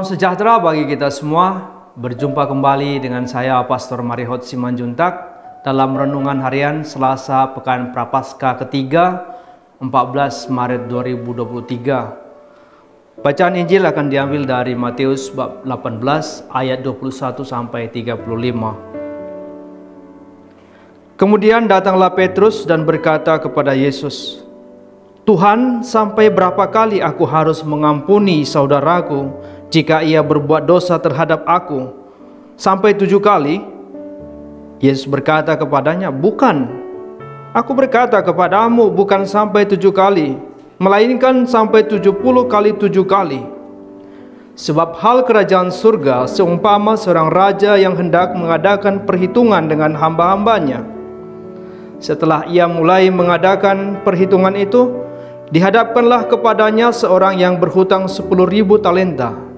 Salam sejahtera bagi kita semua. Berjumpa kembali dengan saya Pastor Marihot Simanjuntak dalam renungan harian Selasa Pekan Prapaskah ketiga 14 Maret 2023. Bacaan Injil akan diambil dari Matius bab 18 ayat 21 sampai 35. Kemudian datanglah Petrus dan berkata kepada Yesus, "Tuhan, sampai berapa kali aku harus mengampuni saudaraku jika ia berbuat dosa terhadap aku? Sampai 7 kali?" Yesus berkata kepadanya, "Bukan, aku berkata kepadamu, bukan sampai 7 kali, melainkan sampai 70 kali 7 kali. Sebab hal kerajaan surga seumpama seorang raja yang hendak mengadakan perhitungan dengan hamba-hambanya. Setelah ia mulai mengadakan perhitungan itu, dihadapkanlah kepadanya seorang yang berhutang 10.000 talenta.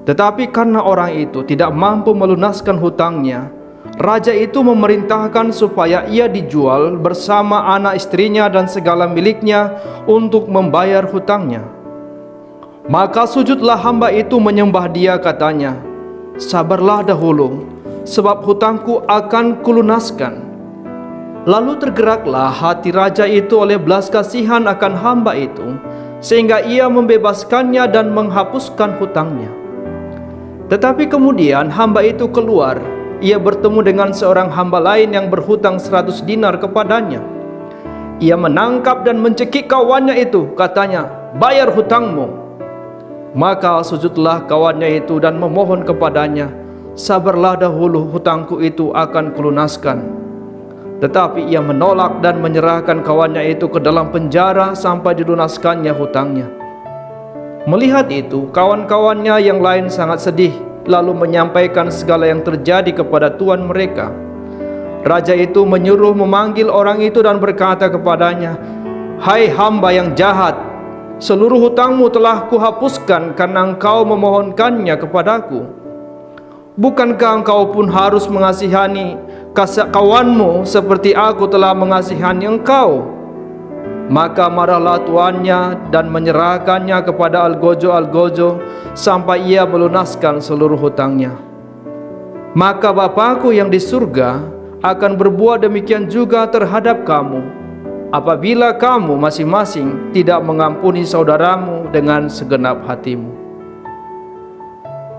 Tetapi karena orang itu tidak mampu melunaskan hutangnya, raja itu memerintahkan supaya ia dijual bersama anak istrinya dan segala miliknya untuk membayar hutangnya. Maka sujudlah hamba itu menyembah dia, katanya, 'Sabarlah dahulu, sebab hutangku akan kulunaskan.' Lalu tergeraklah hati raja itu oleh belas kasihan akan hamba itu, sehingga ia membebaskannya dan menghapuskan hutangnya. Tetapi kemudian hamba itu keluar, ia bertemu dengan seorang hamba lain yang berhutang 100 dinar kepadanya. Ia menangkap dan mencekik kawannya itu, katanya, 'Bayar hutangmu.' Maka sujudlah kawannya itu dan memohon kepadanya, 'Sabarlah dahulu, hutangku itu akan kulunaskan.' Tetapi ia menolak dan menyerahkan kawannya itu ke dalam penjara sampai dilunaskannya hutangnya. Melihat itu, kawan-kawannya yang lain sangat sedih, lalu menyampaikan segala yang terjadi kepada tuan mereka. Raja itu menyuruh memanggil orang itu dan berkata kepadanya, 'Hai hamba yang jahat, seluruh hutangmu telah kuhapuskan karena engkau memohonkannya kepadaku. Bukankah engkau pun harus mengasihani kawanmu seperti aku telah mengasihani engkau?' Maka marahlah tuannya dan menyerahkannya kepada algojo-algojo sampai ia melunaskan seluruh hutangnya. Maka Bapakku yang di surga akan berbuat demikian juga terhadap kamu, apabila kamu masing-masing tidak mengampuni saudaramu dengan segenap hatimu."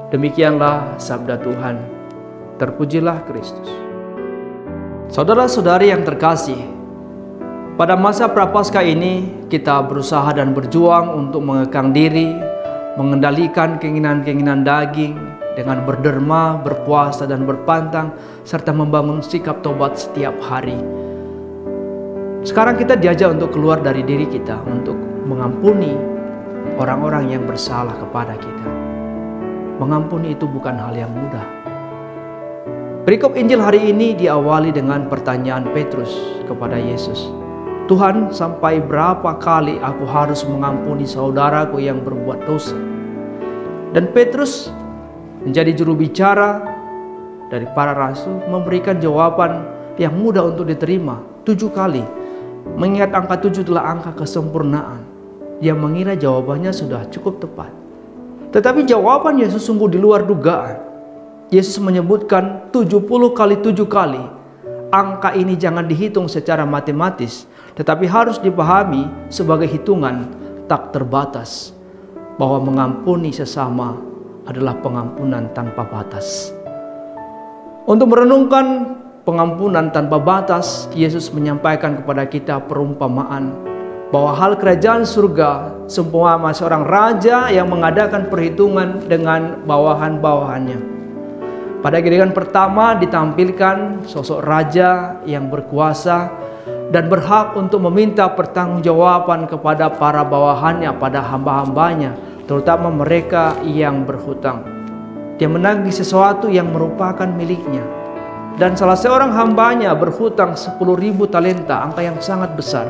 Demikianlah sabda Tuhan. Terpujilah Kristus. Saudara-saudari yang terkasih, pada masa Prapaskah ini kita berusaha dan berjuang untuk mengekang diri, mengendalikan keinginan-keinginan daging dengan berderma, berpuasa dan berpantang, serta membangun sikap tobat setiap hari. Sekarang kita diajak untuk keluar dari diri kita, untuk mengampuni orang-orang yang bersalah kepada kita. Mengampuni itu bukan hal yang mudah. Perikop Injil hari ini diawali dengan pertanyaan Petrus kepada Yesus, "Tuhan, sampai berapa kali aku harus mengampuni saudaraku yang berbuat dosa?" Dan Petrus menjadi juru bicara dari para rasul, memberikan jawaban yang mudah untuk diterima, 7 kali. Mengingat angka 7 adalah angka kesempurnaan. Dia mengira jawabannya sudah cukup tepat. Tetapi jawaban Yesus sungguh di luar dugaan. Yesus menyebutkan 70 kali 7 kali. Angka ini jangan dihitung secara matematis, tetapi harus dipahami sebagai hitungan tak terbatas, bahwa mengampuni sesama adalah pengampunan tanpa batas. Untuk merenungkan pengampunan tanpa batas, Yesus menyampaikan kepada kita perumpamaan bahwa hal kerajaan surga seumpama seorang raja yang mengadakan perhitungan dengan bawahan-bawahannya. Pada adegan pertama ditampilkan sosok raja yang berkuasa dan berhak untuk meminta pertanggungjawaban kepada para bawahannya, pada hamba-hambanya, terutama mereka yang berhutang. Dia menagih sesuatu yang merupakan miliknya. Dan salah seorang hambanya berhutang 10.000 talenta, angka yang sangat besar.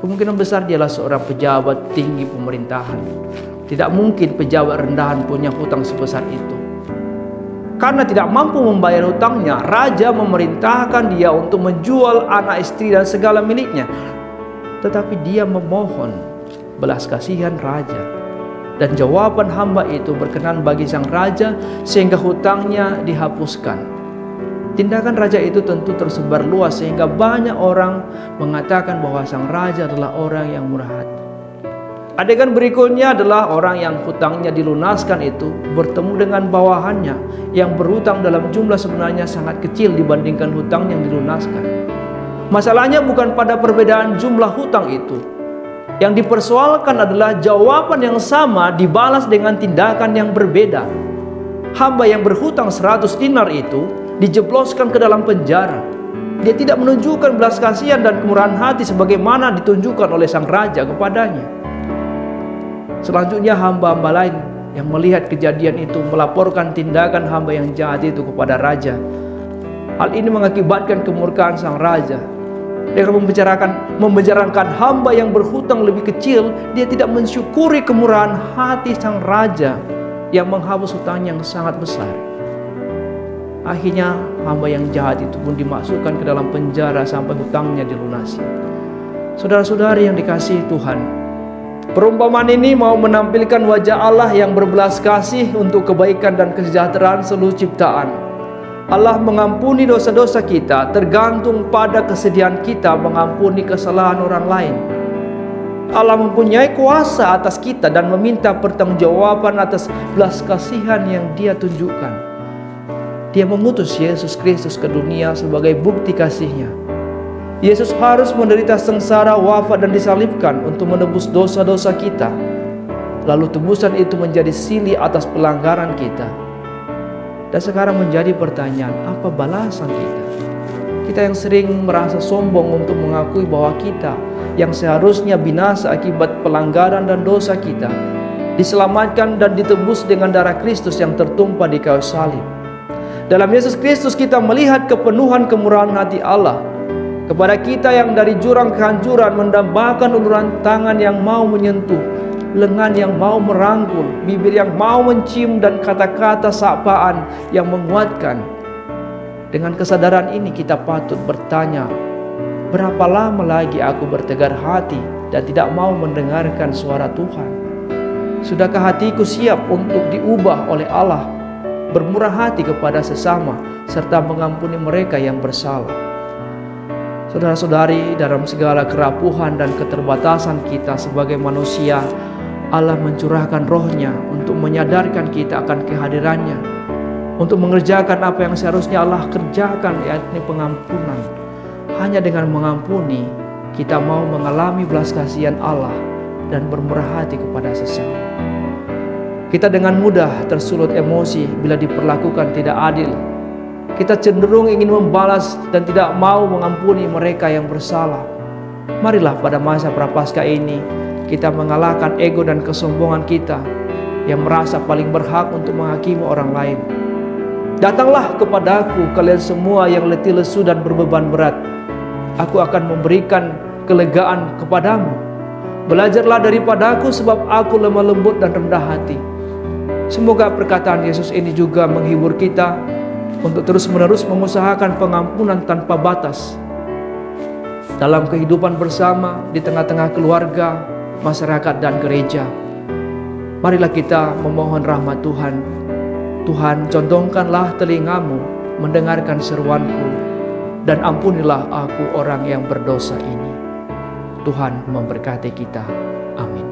Kemungkinan besar dialah seorang pejabat tinggi pemerintahan. Tidak mungkin pejabat rendahan punya hutang sebesar itu. Karena tidak mampu membayar hutangnya, raja memerintahkan dia untuk menjual anak istri dan segala miliknya. Tetapi dia memohon belas kasihan raja. Dan jawaban hamba itu berkenan bagi sang raja sehingga hutangnya dihapuskan. Tindakan raja itu tentu tersebar luas sehingga banyak orang mengatakan bahwa sang raja adalah orang yang murah hati. Adegan berikutnya adalah orang yang hutangnya dilunaskan itu bertemu dengan bawahannya yang berhutang dalam jumlah sebenarnya sangat kecil dibandingkan hutang yang dilunaskan. Masalahnya bukan pada perbedaan jumlah hutang itu. Yang dipersoalkan adalah jawaban yang sama dibalas dengan tindakan yang berbeda. Hamba yang berhutang 100 dinar itu dijebloskan ke dalam penjara. Dia tidak menunjukkan belas kasihan dan kemurahan hati sebagaimana ditunjukkan oleh sang raja kepadanya. Selanjutnya hamba-hamba lain yang melihat kejadian itu melaporkan tindakan hamba yang jahat itu kepada raja. Hal ini mengakibatkan kemurkaan sang raja. Dengan membicarakan hamba yang berhutang lebih kecil, dia tidak mensyukuri kemurahan hati sang raja yang menghapus hutang yang sangat besar. Akhirnya hamba yang jahat itu pun dimasukkan ke dalam penjara sampai hutangnya dilunasi. Saudara-saudari yang dikasihi Tuhan, perumpamaan ini mau menampilkan wajah Allah yang berbelas kasih untuk kebaikan dan kesejahteraan seluruh ciptaan. Allah mengampuni dosa-dosa kita tergantung pada kesediaan kita mengampuni kesalahan orang lain. Allah mempunyai kuasa atas kita dan meminta pertanggungjawaban atas belas kasihan yang Dia tunjukkan. Dia mengutus Yesus Kristus ke dunia sebagai bukti kasih-Nya. Yesus harus menderita sengsara, wafat dan disalibkan untuk menebus dosa-dosa kita. Lalu tebusan itu menjadi silih atas pelanggaran kita. Dan sekarang menjadi pertanyaan, apa balasan kita? Kita yang sering merasa sombong untuk mengakui bahwa kita yang seharusnya binasa akibat pelanggaran dan dosa kita diselamatkan dan ditebus dengan darah Kristus yang tertumpah di kayu salib. Dalam Yesus Kristus kita melihat kepenuhan kemurahan hati Allah kepada kita yang dari jurang kehancuran mendambakan uluran tangan yang mau menyentuh, lengan yang mau merangkul, bibir yang mau mencium, dan kata-kata sapaan yang menguatkan. Dengan kesadaran ini kita patut bertanya, berapa lama lagi aku bertegar hati dan tidak mau mendengarkan suara Tuhan? Sudahkah hatiku siap untuk diubah oleh Allah, bermurah hati kepada sesama, serta mengampuni mereka yang bersalah? Saudara-saudari, dalam segala kerapuhan dan keterbatasan kita sebagai manusia, Allah mencurahkan roh-Nya untuk menyadarkan kita akan kehadirannya, untuk mengerjakan apa yang seharusnya Allah kerjakan, yakni pengampunan. Hanya dengan mengampuni, kita mau mengalami belas kasihan Allah dan bermurah hati kepada sesama. Kita dengan mudah tersulut emosi bila diperlakukan tidak adil. Kita cenderung ingin membalas dan tidak mau mengampuni mereka yang bersalah. Marilah pada masa Prapaskah ini kita mengalahkan ego dan kesombongan kita yang merasa paling berhak untuk menghakimi orang lain. Datanglah kepadaku kalian semua yang letih lesu dan berbeban berat. Aku akan memberikan kelegaan kepadamu. Belajarlah daripadaku sebab aku lemah lembut dan rendah hati. Semoga perkataan Yesus ini juga menghibur kita untuk terus-menerus mengusahakan pengampunan tanpa batas dalam kehidupan bersama, di tengah-tengah keluarga, masyarakat dan gereja. Marilah kita memohon rahmat Tuhan. Tuhan, condongkanlah telingamu mendengarkan seruanku, dan ampunilah aku orang yang berdosa ini. Tuhan memberkati kita. Amin.